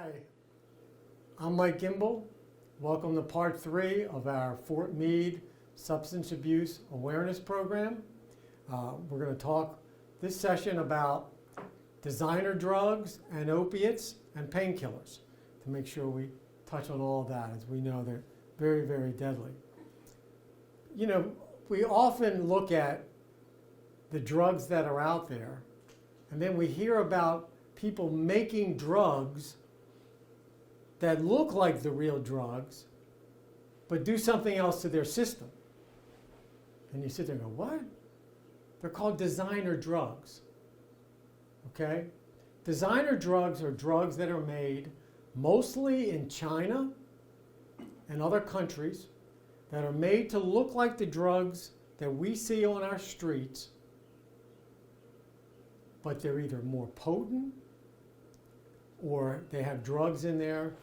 Hi, I'm Mike Gimbel. Welcome to part 3 of our Fort Meade Substance Abuse Awareness Program. We're going to talk this session about designer drugs and opiates and painkillers to make sure we touch on all of that, as we know they're very, very deadly. You know, we often look at the drugs that are out there, and then we hear about people making drugs that look like the real drugs, but do something else to their system. And you sit there and go, what? They're called designer drugs. Okay? Designer drugs are drugs that are made mostly in China and other countries that are made to look like the drugs that we see on our streets, but they're either more potent or they have drugs in there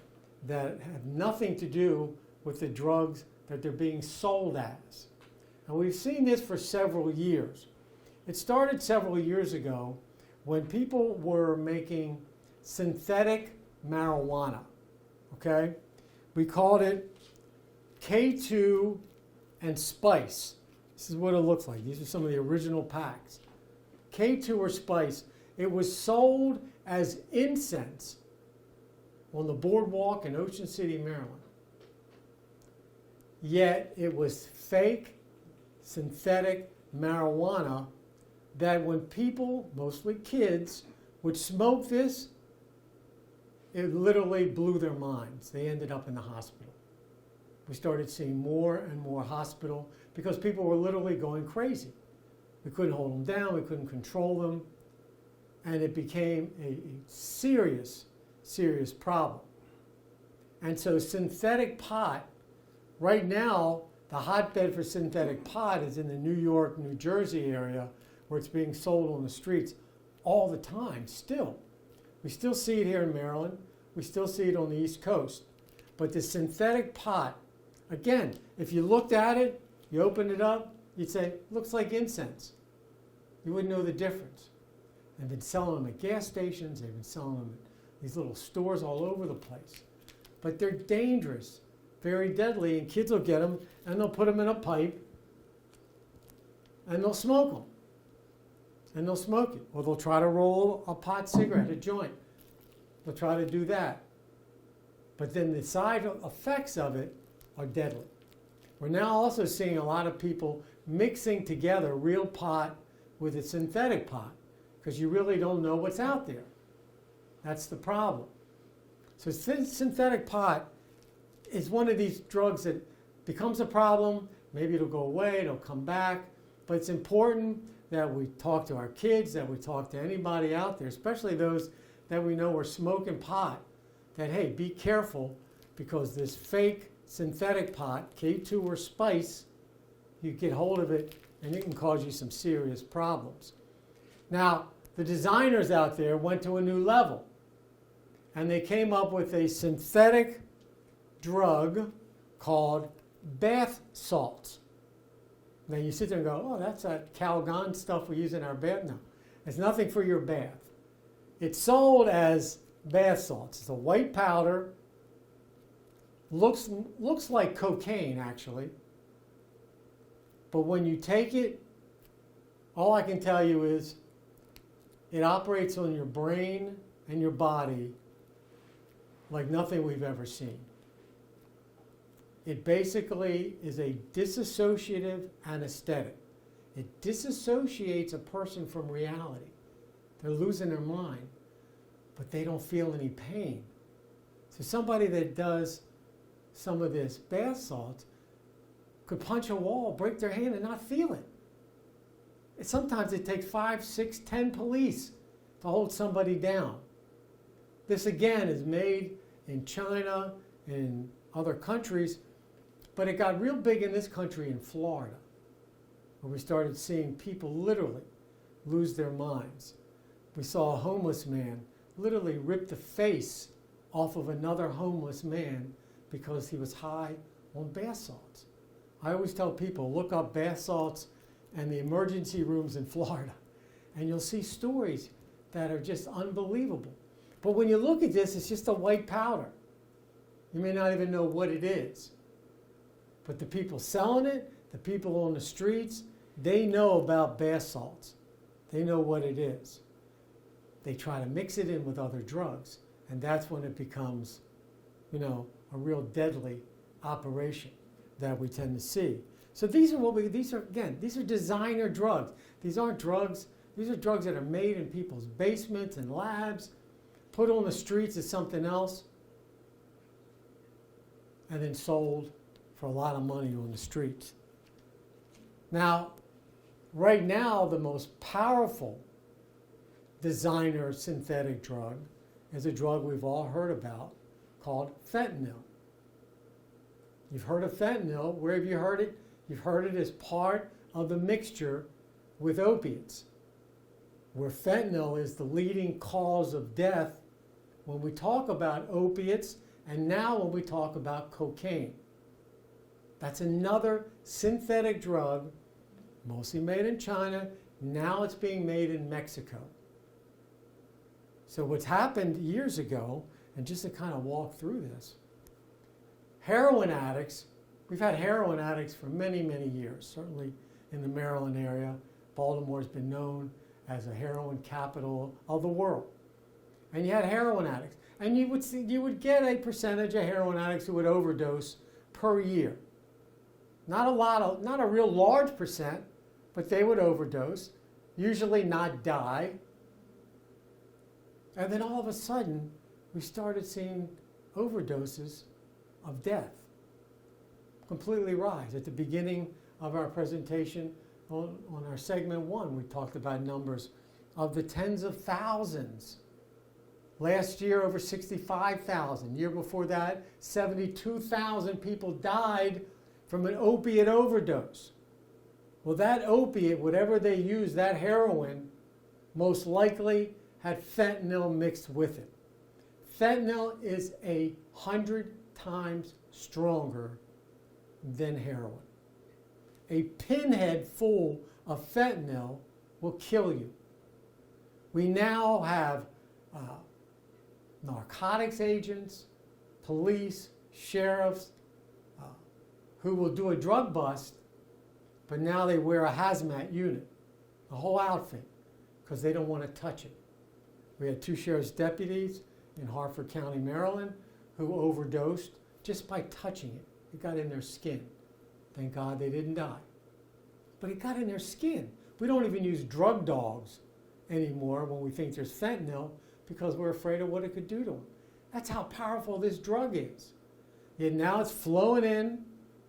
that have nothing to do with the drugs that they're being sold as. And we've seen this for several years. It started several years ago when people were making synthetic marijuana, okay? We called it K2 and Spice. This is what it looks like. These are some of the original packs. K2 or Spice. It was sold as incense on the boardwalk in Ocean City, Maryland. Yet it was fake, synthetic marijuana that when people, mostly kids, would smoke this, it literally blew their minds. They ended up in the hospital. We started seeing more and more hospital because people were literally going crazy. We couldn't hold them down, we couldn't control them, and it became a serious, serious problem. And so synthetic pot, right now, the hotbed for synthetic pot is in the New York, New Jersey area where it's being sold on the streets all the time, still. We still see it here in Maryland. We still see it on the East Coast. But the synthetic pot, again, if you looked at it, you opened it up, you'd say, looks like incense. You wouldn't know the difference. They've been selling them at gas stations. They've been selling them at these little stores all over the place. But they're dangerous, very deadly, and kids will get them, and they'll put them in a pipe, and they'll smoke them. And they'll smoke it. Or they'll try to roll a pot cigarette, a joint. They'll try to do that. But then the side effects of it are deadly. We're now also seeing a lot of people mixing together real pot with a synthetic pot because you really don't know what's out there. That's the problem. So synthetic pot is one of these drugs that becomes a problem. Maybe it'll go away, it'll come back. But it's important that we talk to our kids, that we talk to anybody out there, especially those that we know are smoking pot, that, hey, be careful because this fake synthetic pot, K2 or Spice, you get hold of it and it can cause you some serious problems. Now, the designers out there went to a new level and they came up with a synthetic drug called bath salts. Now you sit there and go, oh, that's that Calgon stuff we use in our bath. No, it's nothing for your bath. It's sold as bath salts. It's a white powder. Looks like cocaine, actually. But when you take it, all I can tell you is it operates on your brain and your body like nothing we've ever seen. It basically is a dissociative anesthetic. It disassociates a person from reality. They're losing their mind, but they don't feel any pain. So somebody that does some of this bath salts could punch a wall, break their hand, and not feel it. Sometimes it takes 5, 6, 10 police to hold somebody down. This, again, is made in China and other countries, but it got real big in this country in Florida, where we started seeing people literally lose their minds. We saw a homeless man literally rip the face off of another homeless man because he was high on bath salts. I always tell people, look up bath salts and the emergency rooms in Florida, and you'll see stories that are just unbelievable. But when you look at this, it's just a white powder. You may not even know what it is. But the people selling it, the people on the streets, they know about bath salts. They know what it is. They try to mix it in with other drugs, and that's when it becomes, a real deadly operation that we tend to see. So these are designer drugs. These aren't drugs. These are drugs that are made in people's basements and labs, put on the streets as something else, and then sold for a lot of money on the streets. Now, right now, the most powerful designer synthetic drug is a drug we've all heard about called fentanyl. You've heard of fentanyl. Where have you heard it? You've heard it as part of the mixture with opiates, where fentanyl is the leading cause of death when we talk about opiates, and now when we talk about cocaine. That's another synthetic drug, mostly made in China. Now it's being made in Mexico. So what's happened years ago, and just to kind of walk through this, heroin addicts, we've had heroin addicts for many, many years, certainly in the Maryland area. Baltimore's been known as a heroin capital of the world. And you had heroin addicts. And you would get a percentage of heroin addicts who would overdose per year. Not a real large percent, but they would overdose, usually not die. And then all of a sudden, we started seeing overdoses of death completely rise. At the beginning of our presentation on our segment 1, we talked about numbers of the tens of thousands. Last year, over 65,000. Year before that, 72,000 people died from an opiate overdose. Well, that opiate, whatever they used, that heroin, most likely had fentanyl mixed with it. Fentanyl is 100 times stronger than heroin. A pinhead full of fentanyl will kill you. We now have narcotics agents, police, sheriffs, who will do a drug bust, but now they wear a hazmat unit, a whole outfit, because they don't want to touch it. We had 2 sheriff's deputies in Harford County, Maryland, who overdosed just by touching it. It got in their skin. Thank God they didn't die. But it got in their skin. We don't even use drug dogs anymore when we think there's fentanyl because we're afraid of what it could do to them. That's how powerful this drug is. Yet now it's flowing in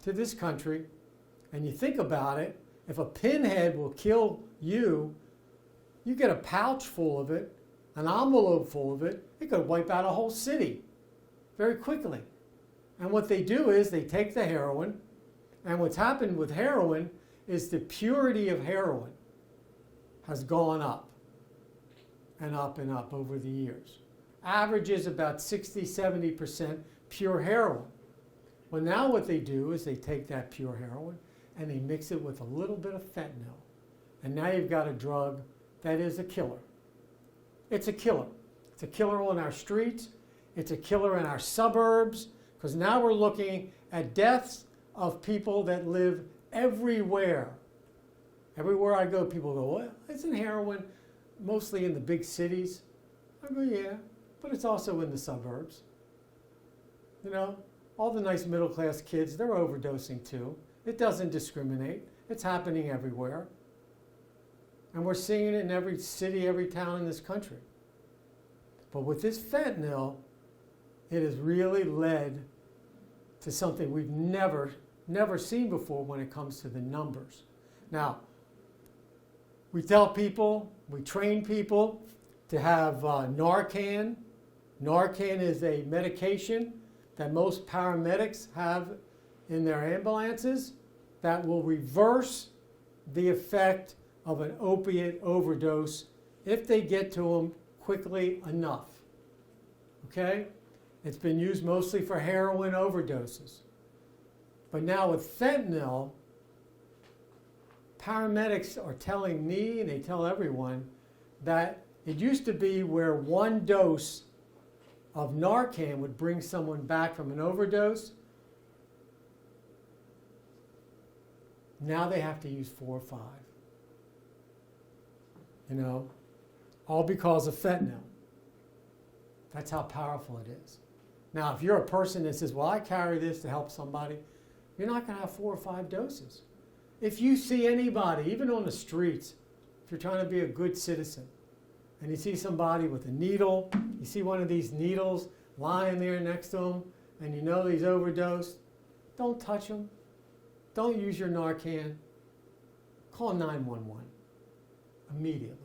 to this country, and you think about it, if a pinhead will kill you, you get a pouch full of it, an envelope full of it, it could wipe out a whole city very quickly. And what they do is they take the heroin, and what's happened with heroin is the purity of heroin has gone up and up and up over the years. Average is about 60-70% pure heroin. Well, now what they do is they take that pure heroin and they mix it with a little bit of fentanyl. And now you've got a drug that is a killer. It's a killer. It's a killer on our streets. It's a killer in our suburbs, because now we're looking at deaths of people that live everywhere. Everywhere I go, people go, well, isn't heroin mostly in the big cities? I go, yeah, but it's also in the suburbs. You know, all the nice middle-class kids, they're overdosing too. It doesn't discriminate. It's happening everywhere. And we're seeing it in every city, every town in this country. But with this fentanyl, it has really led to something we've never seen before when it comes to the numbers. Now, we tell people, we train people to have Narcan. Narcan is a medication that most paramedics have in their ambulances that will reverse the effect of an opiate overdose if they get to them quickly enough. Okay? It's been used mostly for heroin overdoses. But now with fentanyl, paramedics are telling me, and they tell everyone, that it used to be where one dose of Narcan would bring someone back from an overdose. Now they have to use 4 or 5. You know, all because of fentanyl. That's how powerful it is. Now, if you're a person that says, well, I carry this to help somebody, you're not going to have 4 or 5 doses. If you see anybody, even on the streets, if you're trying to be a good citizen, and you see somebody with a needle, you see one of these needles lying there next to them, and you know he's overdosed, don't touch him. Don't use your Narcan. Call 911 immediately.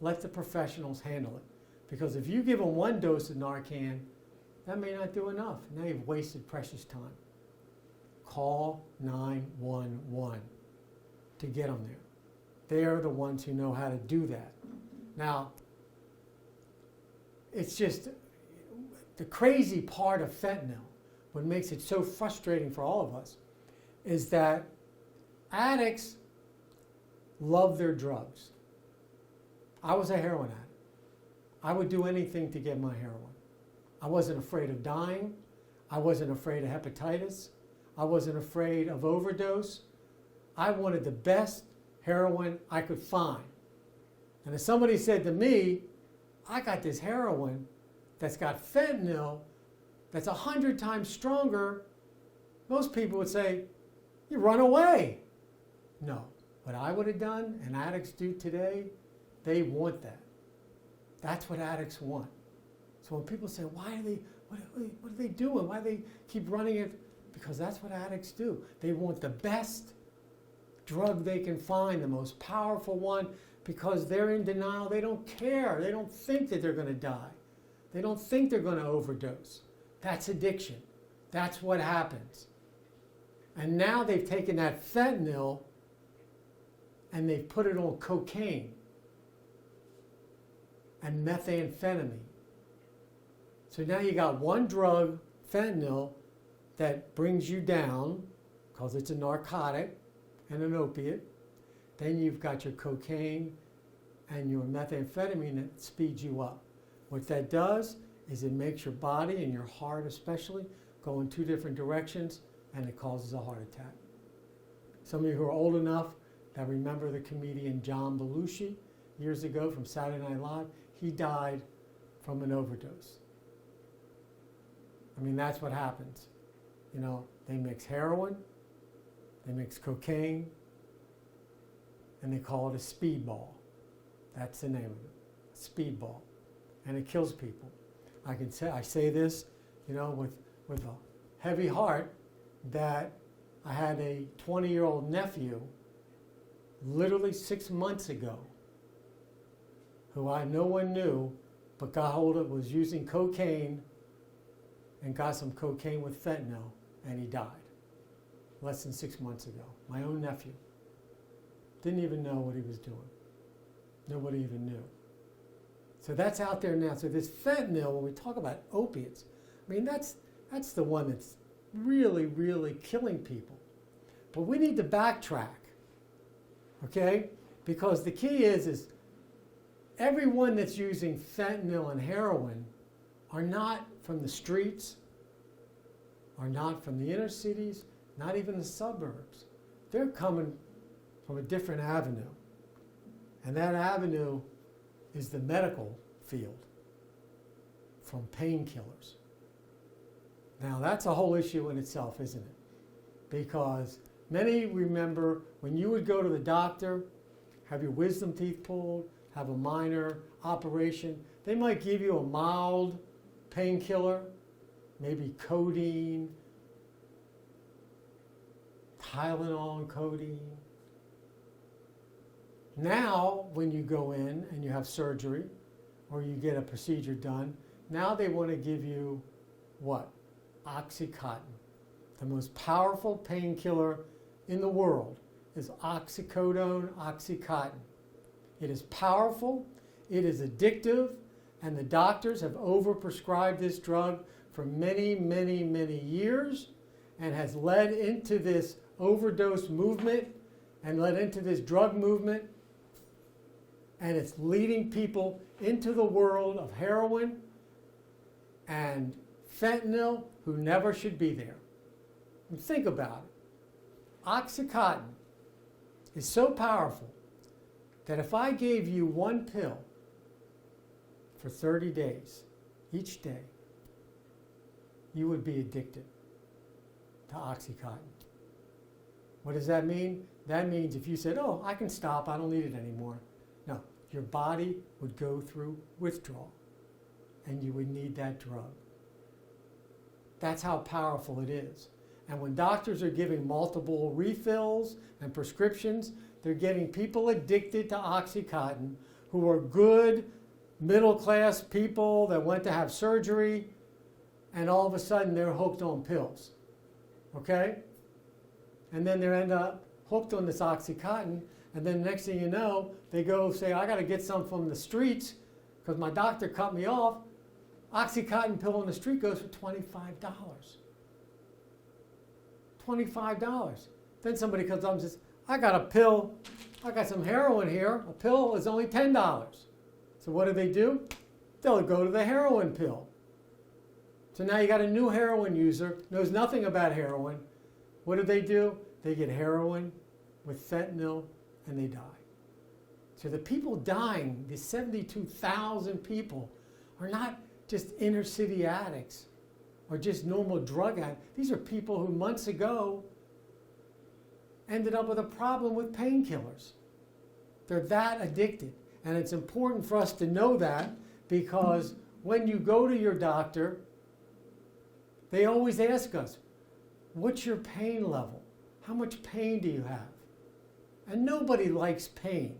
Let the professionals handle it. Because if you give them 1 dose of Narcan, that may not do enough. Now you've wasted precious time. Call 911 to get them there. They're the ones who know how to do that. Now, it's just the crazy part of fentanyl, what makes it so frustrating for all of us, is that addicts love their drugs. I was a heroin addict. I would do anything to get my heroin. I wasn't afraid of dying. I wasn't afraid of hepatitis. I wasn't afraid of overdose. I wanted the best heroin I could find. And if somebody said to me, I got this heroin that's got fentanyl that's 100 times stronger, most people would say, you run away. No. What I would have done, and addicts do today, they want that. That's what addicts want. So when people say, what are they doing? Why do they keep running it? Because that's what addicts do. They want the best drug they can find, the most powerful one, because they're in denial. They don't care. They don't think that they're going to die. They don't think they're going to overdose. That's addiction. That's what happens. And now they've taken that fentanyl and they've put it on cocaine and methamphetamine. So now you got one drug, fentanyl, that brings you down because it's a narcotic and an opiate. Then you've got your cocaine and your methamphetamine that speeds you up. What that does is it makes your body and your heart especially go in 2 different directions, and it causes a heart attack. Some of you who are old enough that remember the comedian John Belushi years ago from Saturday Night Live, he died from an overdose. I mean, that's what happens. You know, they mix heroin, they mix cocaine, and they call it a speedball. That's the name of it, a speedball. And it kills people. I say this, you know, with a heavy heart, that I had a 20-year-old nephew literally 6 months ago who no one knew, but got hold of, was using cocaine and got some cocaine with fentanyl, and he died less than 6 months ago. My own nephew. Didn't even know what he was doing. Nobody even knew. So that's out there now. So this fentanyl, when we talk about opiates, I mean, that's the one that's really, really killing people. But we need to backtrack, okay? Because the key is everyone that's using fentanyl and heroin are not from the streets, are not from the inner cities, not even the suburbs. They're coming from a different avenue. And that avenue is the medical field, from painkillers. Now, that's a whole issue in itself, isn't it? Because many remember when you would go to the doctor, have your wisdom teeth pulled, have a minor operation, they might give you a mild painkiller, maybe codeine, Tylenol and codeine. Now, when you go in and you have surgery or you get a procedure done, now they want to give you what? Oxycontin. The most powerful painkiller in the world is oxycodone, Oxycontin. It is powerful, it is addictive, and the doctors have overprescribed this drug for many, many, many years, and has led into this overdose movement and led into this drug movement. And it's leading people into the world of heroin and fentanyl, who never should be there. And think about it. Oxycontin is so powerful that if I gave you one pill for 30 days, each day, you would be addicted to Oxycontin. What does that mean? That means if you said, oh, I can stop, I don't need it anymore. No, your body would go through withdrawal and you would need that drug. That's how powerful it is. And when doctors are giving multiple refills and prescriptions, they're getting people addicted to Oxycontin who are good, middle-class people that went to have surgery, and all of a sudden they're hooked on pills. Okay? And then they end up hooked on this Oxycontin, and then next thing you know, they go say, I got to get some from the streets because my doctor cut me off. Oxycontin pill on the street goes for $25. $25. Then somebody comes up and says, I got a pill, I got some heroin here. A pill is only $10. So what do? They'll go to the heroin pill. So now you got a new heroin user, knows nothing about heroin. What do? They get heroin with fentanyl and they die. So the people dying, the 72,000 people, are not just inner city addicts or just normal drug addicts. These are people who months ago ended up with a problem with painkillers. They're that addicted. And it's important for us to know that because when you go to your doctor, they always ask us, what's your pain level? How much pain do you have? And nobody likes pain.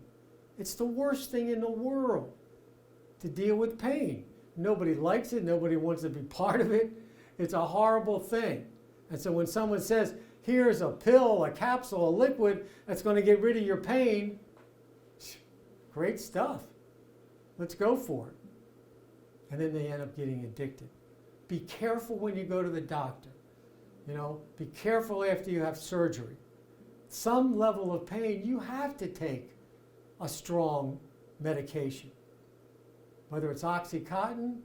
It's the worst thing in the world to deal with pain. Nobody likes it. Nobody wants to be part of it. It's a horrible thing. And so when someone says, here's a pill, a capsule, a liquid that's going to get rid of your pain, great stuff. Let's go for it. And then they end up getting addicted. Be careful when you go to the doctor. Be careful after you have surgery. Some level of pain, you have to take a strong medication. Whether it's Oxycontin,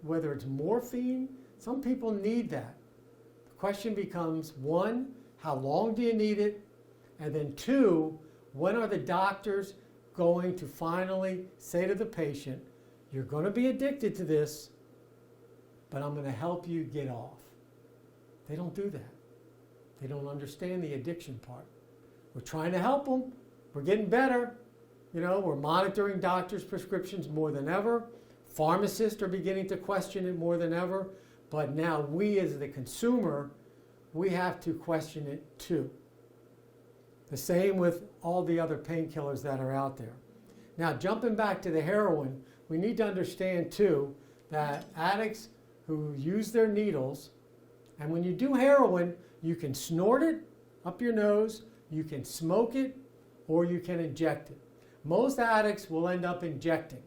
whether it's morphine, some people need that. The question becomes, one, how long do you need it? And then two, when are the doctors going to finally say to the patient, you're going to be addicted to this, but I'm going to help you get off. They don't do that. They don't understand the addiction part. We're trying to help them. We're getting better. We're monitoring doctors' prescriptions more than ever. Pharmacists are beginning to question it more than ever. But now we as the consumer, we have to question it too. The same with all the other painkillers that are out there. Now, jumping back to the heroin, we need to understand too that addicts who use their needles, and when you do heroin, you can snort it up your nose, you can smoke it, or you can inject it. Most addicts will end up injecting.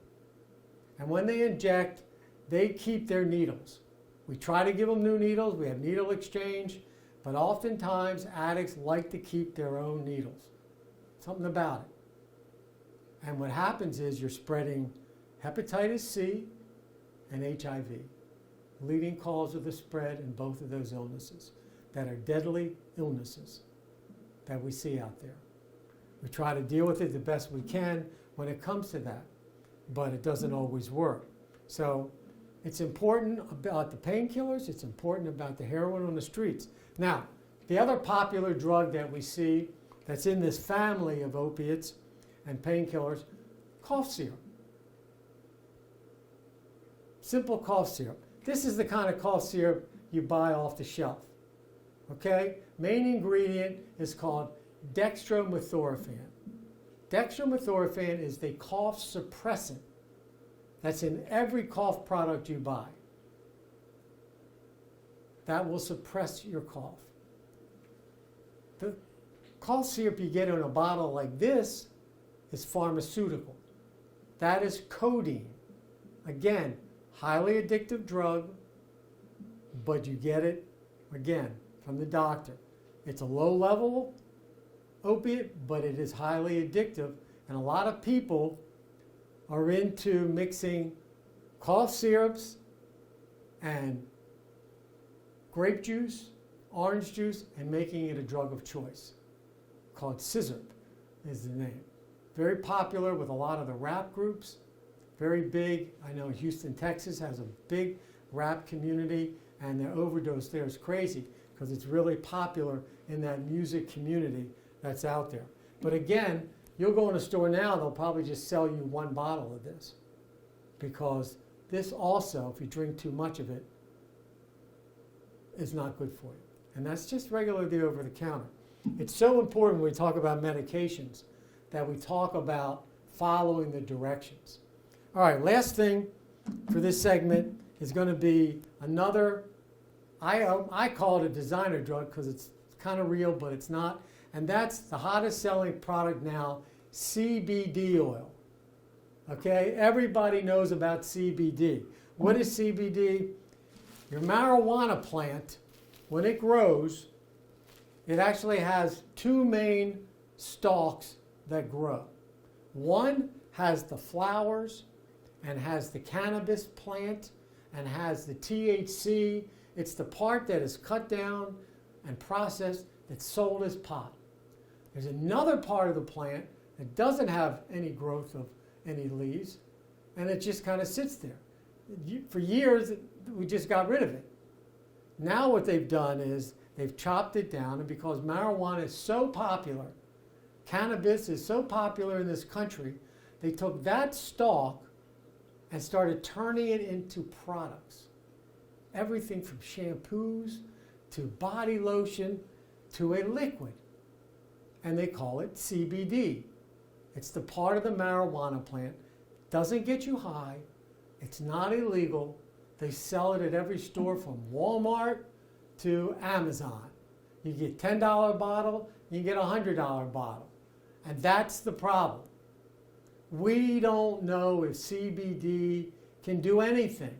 And when they inject, they keep their needles. We try to give them new needles, we have needle exchange, but oftentimes addicts like to keep their own needles. Something about it. And what happens is you're spreading hepatitis C and HIV, leading cause of the spread in both of those illnesses that are deadly illnesses that we see out there. We try to deal with it the best we can when it comes to that, but it doesn't always work. So it's important about the painkillers, it's important about the heroin on the streets. Now, the other popular drug that we see that's in this family of opiates and painkillers, cough syrup. Simple cough syrup. This is the kind of cough syrup you buy off the shelf. Okay? Main ingredient is called dextromethorphan. Dextromethorphan is the cough suppressant that's in every cough product you buy. That will suppress your cough. The cough syrup you get in a bottle like this is pharmaceutical. That is codeine. Again, highly addictive drug, but you get it, again, from the doctor. It's a low-level opiate, but it is highly addictive, and a lot of people are into mixing cough syrups and grape juice, orange juice, and making it a drug of choice. Called scissor is the name. Very popular with a lot of the rap groups. Very big. I know Houston, Texas has a big rap community, and their overdose there is crazy because it's really popular in that music community that's out there. But again, you'll go in a store now, they'll probably just sell you one bottle of this, because this also, if you drink too much of it, is not good for you. And that's just regularly over the counter. It's so important when we talk about medications that we talk about following the directions. All right, last thing for this segment is going to be another, I call it a designer drug because it's kind of real, but it's not. And that's the hottest selling product now, Cbd oil. Okay, everybody knows about CBD. What is CBD? Your marijuana plant, when it grows, it actually has two main stalks that grow. One has the flowers and has the cannabis plant and has the THC. It's the part that is cut down and processed that's sold as pot. There's another part of the plant that doesn't have any growth of any leaves, and it just kind of sits there. For years, we just got rid of it. Now what they've done is they've chopped it down, and because marijuana is so popular, cannabis is so popular in this country, they took that stalk and started turning it into products. Everything from shampoos to body lotion to a liquid. And they call it CBD. It's the part of the marijuana plant. Doesn't get you high. It's not illegal. They sell it at every store from Walmart to Amazon. You get $10 bottle, you get a $100 bottle. And that's the problem. We don't know if CBD can do anything.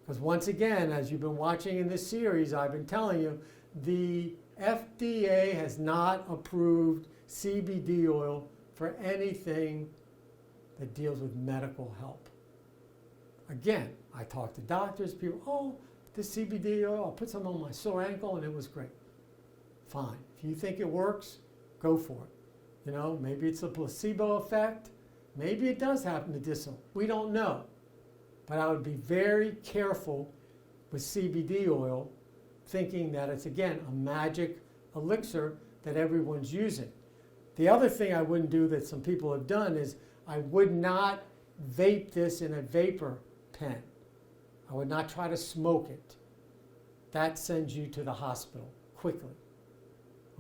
Because once again, as you've been watching in this series, I've been telling you, the FDA has not approved CBD oil for anything that deals with medical help. Again, I talk to doctors, people, oh, this CBD oil, I'll put some on my sore ankle and it was great. Fine. If you think it works, go for it. You know, maybe it's a placebo effect. Maybe it does have medicinal. We don't know. But I would be very careful with CBD oil, thinking that it's, again, a magic elixir that everyone's using. The other thing I wouldn't do that some people have done is I would not vape this in a vapor pen. I would not try to smoke it. That sends you to the hospital quickly.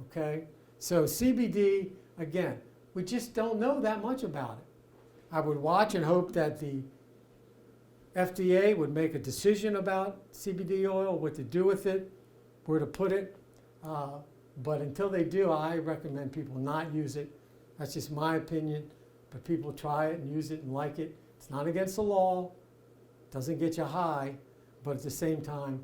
Okay? So CBD, again, we just don't know that much about it. I would watch and hope that the FDA would make a decision about CBD oil, what to do with it, where to put it. But until they do, I recommend people not use it. That's just my opinion. But people try it and use it and like it. It's not against the law. It doesn't get you high. But at the same time,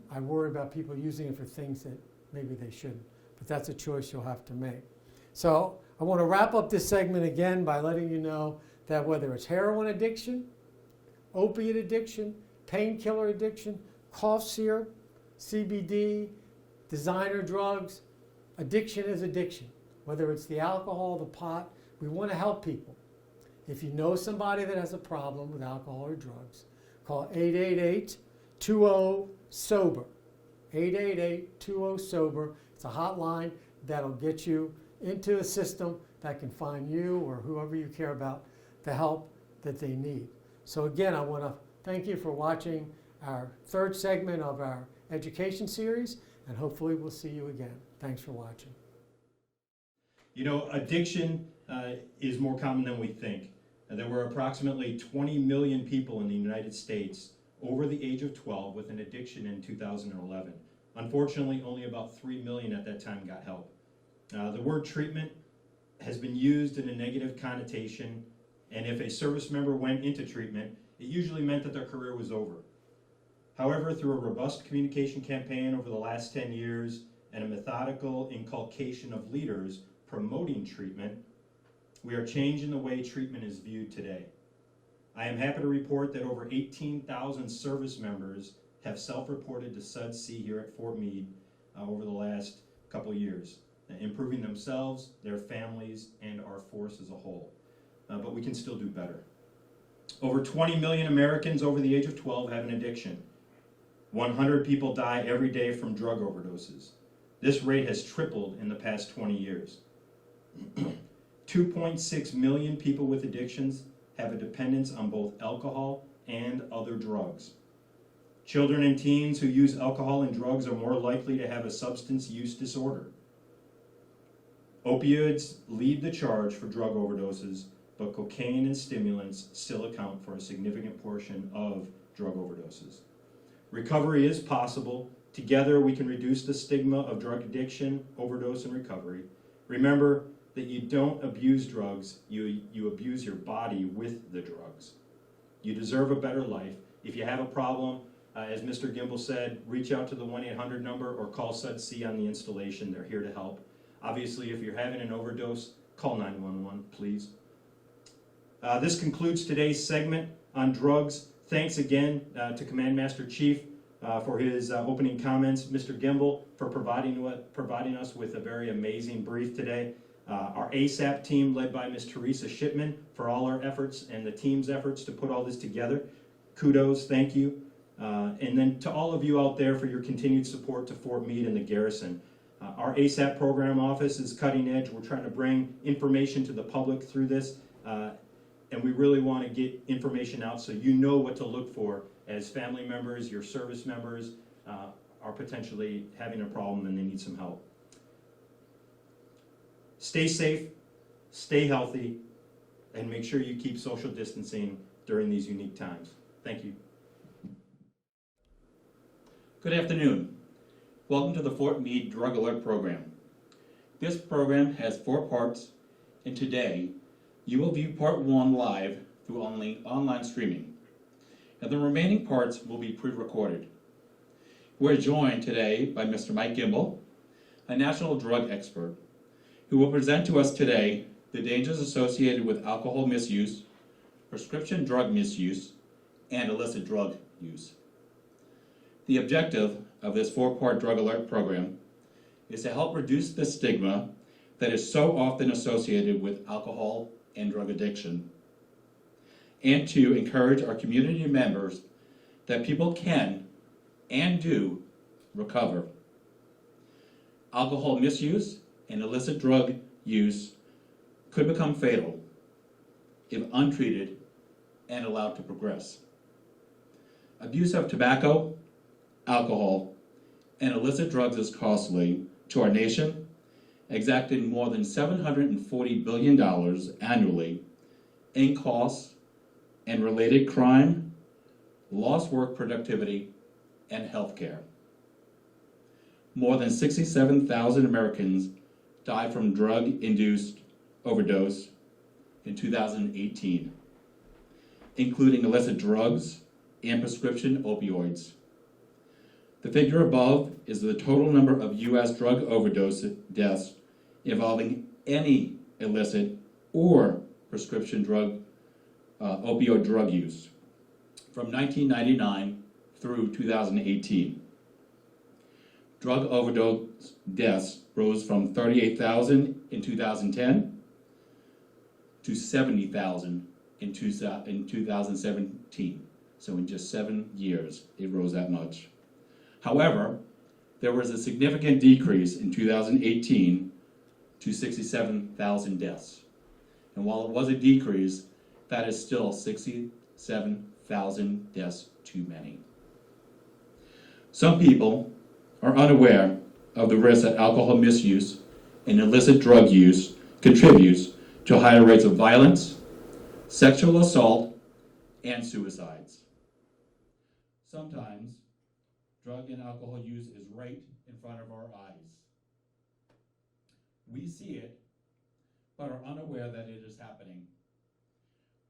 I worry about people using it for things that maybe they shouldn't. But that's a choice you'll have to make. So I want to wrap up this segment again by letting you know that whether it's heroin addiction, opiate addiction, painkiller addiction, cough syrup, CBD, designer drugs, addiction is addiction. Whether it's the alcohol, the pot, we want to help people. If you know somebody that has a problem with alcohol or drugs, call 888-20-SOBER. 888-20-SOBER. It's a hotline that'll get you into a system that can find you or whoever you care about the help that they need. So again, I want to thank you for watching our third segment of our education series, and hopefully we'll see you again. Thanks for watching. You know, addiction is more common than we think. There were approximately 20 million people in the United States over the age of 12 with an addiction in 2011. Unfortunately, only about 3 million at that time got help. The word treatment has been used in a negative connotation, and if a service member went into treatment, it usually meant that their career was over. However, through a robust communication campaign over the last 10 years and a methodical inculcation of leaders promoting treatment, we are changing the way treatment is viewed today. I am happy to report that over 18,000 service members have self-reported to SUD-C here at Fort Meade over the last couple of years, improving themselves, their families, and our force as a whole. But we can still do better. Over 20 million Americans over the age of 12 have an addiction. 100 people die every day from drug overdoses. This rate has tripled in the past 20 years. 2.6 million people with addictions have a dependence on both alcohol and other drugs. Children and teens who use alcohol and drugs are more likely to have a substance use disorder. Opioids lead the charge for drug overdoses, but cocaine and stimulants still account for a significant portion of drug overdoses. Recovery is possible. Together we can reduce the stigma of drug addiction, overdose, and recovery. Remember that you don't abuse drugs, you abuse your body with the drugs. You deserve a better life. If you have a problem, as Mr. Gimbel said, reach out to the 1-800 number or call SUD-C on the installation. They're here to help. Obviously, if you're having an overdose, call 911, please. This concludes today's segment on drugs. Thanks again to Command Master Chief for his opening comments, Mr. Gimbel for providing us with a very amazing brief today. Our ASAP team led by Ms. Teresa Shipman for all our efforts and the team's efforts to put all this together. Kudos, thank you. And then to all of you out there for your continued support to Fort Meade and the garrison. Our ASAP program office is cutting edge. We're trying to bring information to the public through this. And we really want to get information out so you know what to look for as family members, your service members are potentially having a problem and they need some help. Stay safe, stay healthy, and make sure you keep social distancing during these unique times. Thank you. Good afternoon. Welcome to the Fort Meade Drug Alert Program. This program has 4 parts, and today you will view Part 1 live through online streaming, and the remaining parts will be pre-recorded. We're joined today by Mr. Mike Gimbel, a national drug expert, who will present to us today the dangers associated with alcohol misuse, prescription drug misuse, and illicit drug use. The objective of this 4-part drug alert program is to help reduce the stigma that is so often associated with alcohol and drug addiction, and to encourage our community members that people can and do recover. Alcohol misuse and illicit drug use could become fatal if untreated and allowed to progress. Abuse of tobacco, alcohol, and illicit drugs is costly to our nation, exacting more than $740 billion annually in costs and related crime, lost work productivity, and health care. More than 67,000 Americans died from drug-induced overdose in 2018, including illicit drugs and prescription opioids. The figure above is the total number of U.S. drug overdose deaths involving any illicit or prescription drug, opioid drug use from 1999 through 2018. Drug overdose deaths rose from 38,000 in 2010 to 70,000 in 2017. So in just 7 years, it rose that much. However, there was a significant decrease in 2018 to 67,000 deaths. And while it was a decrease, that is still 67,000 deaths too many. Some people are unaware of the risk that alcohol misuse and illicit drug use contributes to higher rates of violence, sexual assault, and suicides. Sometimes, drug and alcohol use is right in front of our eyes. We see it, but are unaware that it is happening.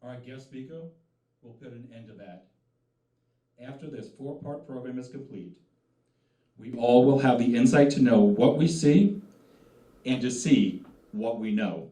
Our guest speaker will put an end to that. After this 4-part program is complete, we all will have the insight to know what we see and to see what we know.